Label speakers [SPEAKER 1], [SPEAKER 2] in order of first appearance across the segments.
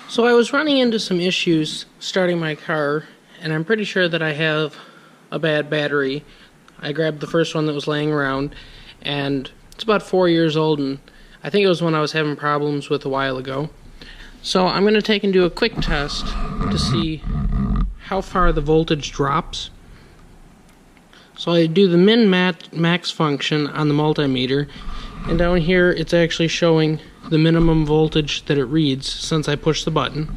[SPEAKER 1] So I was running into some issues starting my car, and I'm pretty sure that I have a bad battery. I grabbed the first one that was laying around, and it's about 4 years old, and I think it was one I was having problems with a while ago. So I'm going to take and do a quick test to see how far the voltage drops. So I do the min-max function on the multimeter, and down here it's actually showing the minimum voltage that it reads since I pushed the button.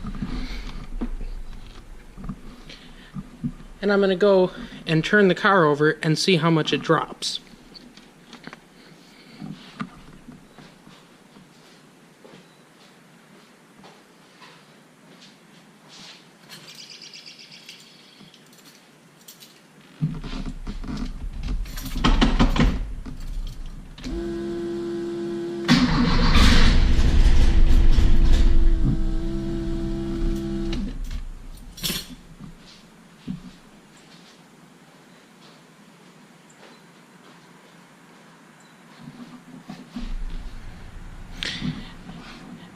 [SPEAKER 1] And I'm going to go and turn the car over and see how much it drops.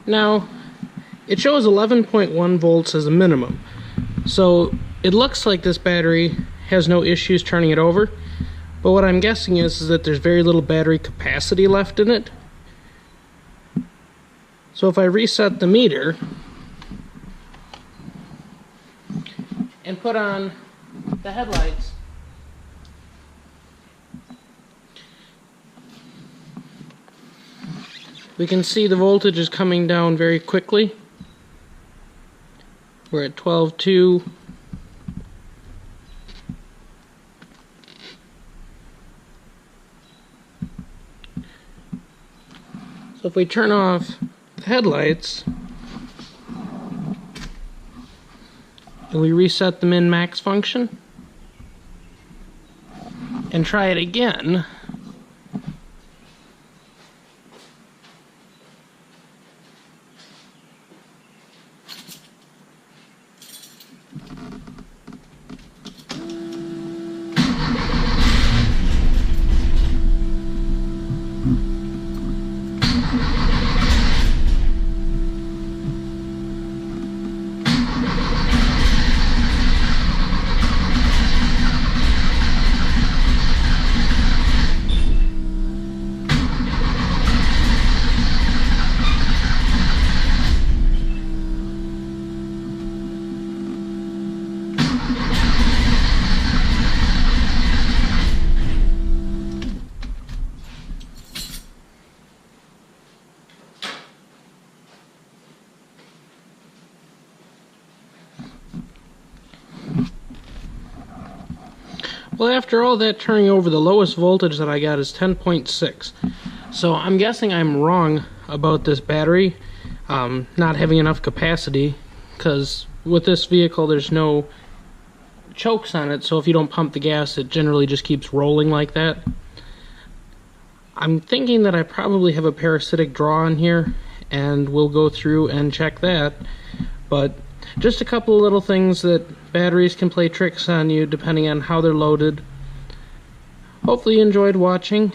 [SPEAKER 1] Now, it shows 11.1 volts as a minimum, so it looks like this battery has no issues turning it over, but what I'm guessing is that there's very little battery capacity left in it. So if I reset the meter and put on the headlights, we can see the voltage is coming down very quickly. We're at 12.2. So if we turn off the headlights and we reset the min-max function and try it again, well, after all that turning over, the lowest voltage that I got is 10.6. So I'm guessing I'm wrong about this battery not having enough capacity, because with this vehicle there's no chokes on it, so if you don't pump the gas it generally just keeps rolling like that. I'm thinking that I probably have a parasitic draw in here, and we'll go through and check that. But just a couple of little things that batteries can play tricks on you depending on how they're loaded. Hopefully you enjoyed watching.